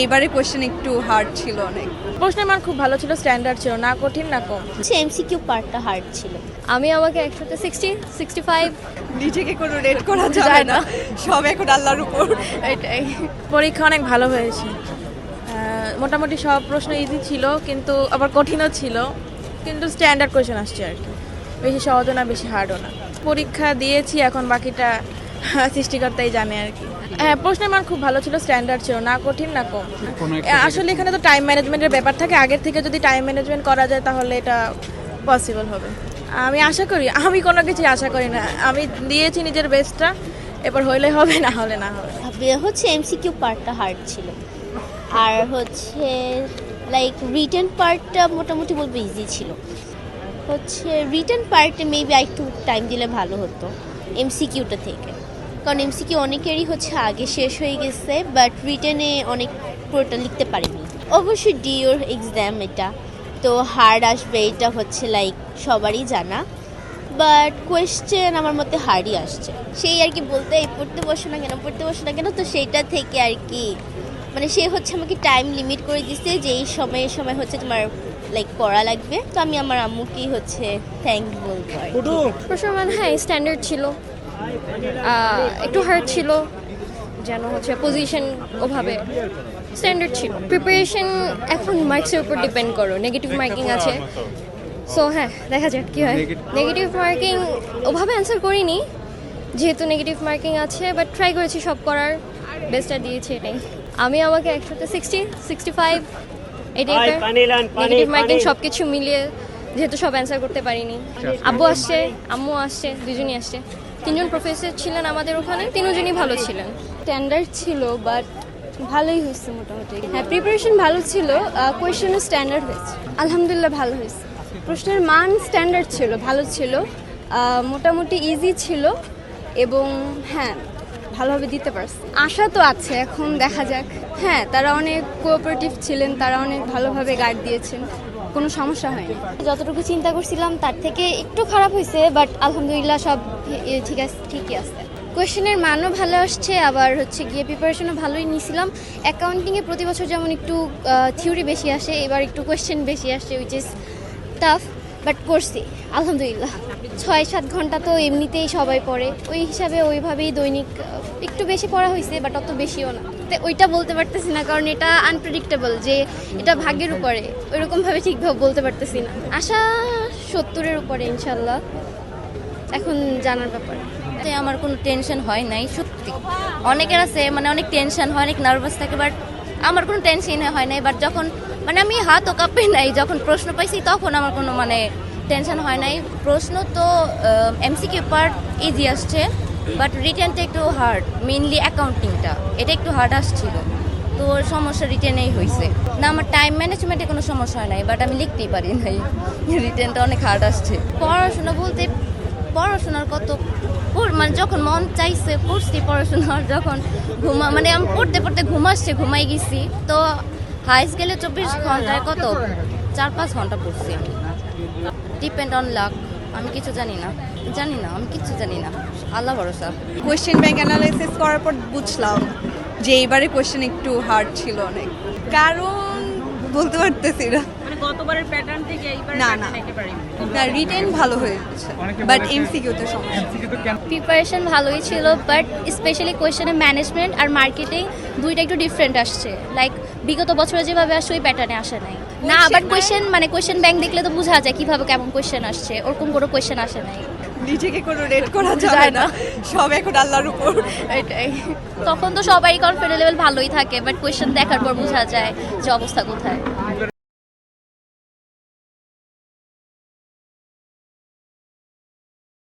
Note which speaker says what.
Speaker 1: এইবারে কোশ্চেন একটু হার্ড ছিল অনেক।
Speaker 2: প্রশ্নের মান খুব ভালো ছিল, স্ট্যান্ডার্ড ছিল, না কঠিন না কম।
Speaker 3: এমসিকিউ পার্টটা হার্ড ছিল।
Speaker 4: আমি আমাকে 100-65
Speaker 1: নিজেকে কোনো রেট করা যায় না, সব এখন আল্লাহর উপর।
Speaker 2: এটাই। পরীক্ষা অনেক ভালো হয়েছে, মোটামুটি সব প্রশ্ন ইজি ছিল, কিন্তু আবার কঠিনও ছিল, কিন্তু স্ট্যান্ডার্ড কোয়েশ্চেন আসছে আর কি, বেশি সহজও না বেশি হার্ডও না। পরীক্ষা দিয়েছি, এখন বাকিটা সৃষ্টিকর্তাই জানে আর কি। হ্যাঁ, প্রশ্নের মান খুব ভালো ছিল, স্ট্যান্ডার্ড ছিল, না কঠিন না কম। আসলে এখানে তো টাইম ম্যানেজমেন্টের ব্যাপার থাকে, আগের থেকে যদি টাইম ম্যানেজমেন্ট করা যায় তাহলে এটা পসিবল হবে। আমি আশা করি, আমি কোনো কিছু আশা করি না, আমি দিয়েছি নিজের বেস্টটা, এবার হইলে হবে, না হলে না হবে।
Speaker 3: হচ্ছে এমসিকিউ পার্টটা হার্ড ছিল, আর হচ্ছে লাইক রিটেন পার্টটা মোটামুটি বলবো ইজি ছিল। হচ্ছে রিটেন পার্টে মেবি একটু টাইম দিলে ভালো হতো এমসিকিউটা থেকে, কারণ এমসিকিউ অনেকেরই হচ্ছে আগে শেষ হয়ে গেছে, বাট রিটেনে অনেক পুরোটা লিখতে পারেনি। অবশ্যই ডিওর এক্সাম, এটা তো হার্ড আসবে, এটা হচ্ছে লাইক সবারই জানা, বাট কোয়েশ্চেন আমার মতে হার্ডই আসছে। সেই আর কি বলতে পড়তে বসো না কেন, পড়তে বসো না কেন, তো সেইটা থেকে আর কি মানে সে হচ্ছে আমাকে টাইম লিমিট করে দিচ্ছে যে এই সময় হচ্ছে তোমার লাইক পড়া লাগবে, তো আমি আমার আম্মুকেই হচ্ছে থ্যাংক বলবো আর কি।
Speaker 4: প্রশ্নের মান হ্যাঁ স্ট্যান্ডার্ড ছিল, একটু হার্ড ছিল, যেন হচ্ছে পজিশন ওভাবে স্ট্যান্ডার্ড ছিল। প্রিপারেশন এখন মার্কসের উপর ডিপেন্ড করো, নেগেটিভ মার্কিং আছে, সো হ্যাঁ দেখা যাক কী হয়। নেগেটিভ মার্কিং ওভাবে অ্যান্সার করিনি যেহেতু নেগেটিভ মার্কিং আছে, বাট ট্রাই করেছি সব করার, বেস্টটা দিয়েছি এটাই। আমি আমাকে 100-65 এই টাইপের নেগেটিভ মার্কিং সব কিছু মিলিয়ে, যেহেতু সব অ্যান্সার করতে পারিনি। আব্বু আসছে, আম্মু আসছে, দুজনই আসছে, 3জন প্রফেসর ছিলেন আমাদের ওখানে, 3জনই ভালো ছিলেন।
Speaker 5: স্ট্যান্ডার্ড ছিল, বাট ভালোই হয়েছে মোটামুটি। হ্যাঁ, প্রিপারেশন ভালো ছিল, কোয়েশ্চেনও স্ট্যান্ডার্ড হয়েছে, আলহামদুলিল্লাহ ভালো হয়েছে। প্রশ্নের মান স্ট্যান্ডার্ড ছিল, ভালো ছিল, মোটামুটি ইজি ছিল, এবং হ্যাঁ ভালোভাবে দিতে পারছে। আশা তো আছে, এখন দেখা যাক। হ্যাঁ, তারা অনেক কোঅপারেটিভ ছিলেন, তারা অনেক ভালোভাবে গাইড দিয়েছেন, কোনো সমস্যা হয়নি।
Speaker 4: যতটুকু চিন্তা করছিলাম তার থেকে একটু খারাপ হয়েছে, বাট আলহামদুলিল্লাহ সব ঠিকই আছে। কোয়েশ্চেনের মানও ভালো আসছে, আবার হচ্ছে গিয়ে প্রিপারেশনও ভালোই নিয়েছিলাম। অ্যাকাউন্টিংয়ে প্রতি বছর যেমন একটু থিওরি বেশি আসে, এবার একটু কোয়েশ্চেন বেশি আসছে, উইচ ইজ টাফ, বাট করছি আলহামদুলিল্লাহ। 6-7 ঘন্টা তো এমনিতেই সবাই পড়ে, ওই হিসাবে ওইভাবেই দৈনিক একটু বেশি পড়া হয়েছে, বাট অত বেশিও না। তো ওইটা বলতে পারতেছি না, কারণ এটা আনপ্রেডিক্টেবল, যে এটা ভাগ্যের উপরে, ওইরকমভাবে ঠিকভাবে বলতে পারতেছি না। আশা 70-এর উপরে ইনশাল্লাহ, এখন জানার ব্যাপার।
Speaker 6: আমার কোনো টেনশন হয় নাই, সত্যি। অনেকের আছে মানে অনেক টেনশন হয়, অনেক নার্ভাস থাকে, বাট আমার কোনো টেনশন হয় নাই। বাট যখন মানে আমি হাতও কাঁপে নাই, যখন প্রশ্ন পাইছি তখন আমার কোনো মানে টেনশন হয় নাই। প্রশ্ন তো এমসিকিউ পার্ট ইজি আসছে, বাট রিটেনটা একটু হার্ড, মেইনলি অ্যাকাউন্টিংটা এটা একটু হার্ড আসছিল, তো সমস্যা রিটেনেই হয়েছে। না, আমার টাইম ম্যানেজমেন্টে কোনো সমস্যা হয় নাই, বাট আমি লিখতেই পারি নাই, রিটেনটা অনেক হার্ড আসছে। পড়াশোনা বলতে পড়াশোনার কত মানে যখন মন চাইছে পড়ছি পড়াশোনা, যখন মানে আমি পড়তে পড়তে ঘুমাই গেছি, তো হাইস্ট গেলে 24 ঘন্টায় কত 4-5 ঘন্টা পড়ছি আমি। ডিপেন্ড অন লাক, আমি কিছু জানি না, আমি কিছু জানি না, আল্লাহ ভরসা।
Speaker 1: কোয়েশ্চেন ব্যাংক অ্যানালাইসিস করার পর বুঝলাম যে এইবারে কোয়েশ্চেন একটু হার্ড ছিল অনেক, কারণ বলতে পারতেছি না,
Speaker 2: মানে গতবারের প্যাটার্ন থেকে এইবার
Speaker 1: না রিটেন ভালো হয়েছে, বাট এমসিকিউতে সমস্যা।
Speaker 4: প্রিপারেশন ভালোই ছিল, বাট স্পেশালি কোয়েশ্চেনের ম্যানেজমেন্ট আর মার্কেটিং দুইটা একটু ডিফারেন্ট আসছে, লাইক বিগত বছরে যেভাবে আসছে ওই প্যাটার্নে আসে নাই। না, বাট কোয়েশ্চেন ব্যাংক দেখলে তো বোঝা যায় কিভাবে কেমন কোয়েশ্চেন আসছে, ওরকম কোনো কোয়েশ্চেন আসে নাই।
Speaker 1: নিজেকে কোনো রেট করা যায় না, সব এখন আল্লাহর উপর।
Speaker 4: এটাই। তখন তো সবাই কনফিডেন্ট লেভেল ভালোই থাকে, বাট কোয়েশ্চেন দেখার পর বোঝা যায় যে অবস্থা কোথায়।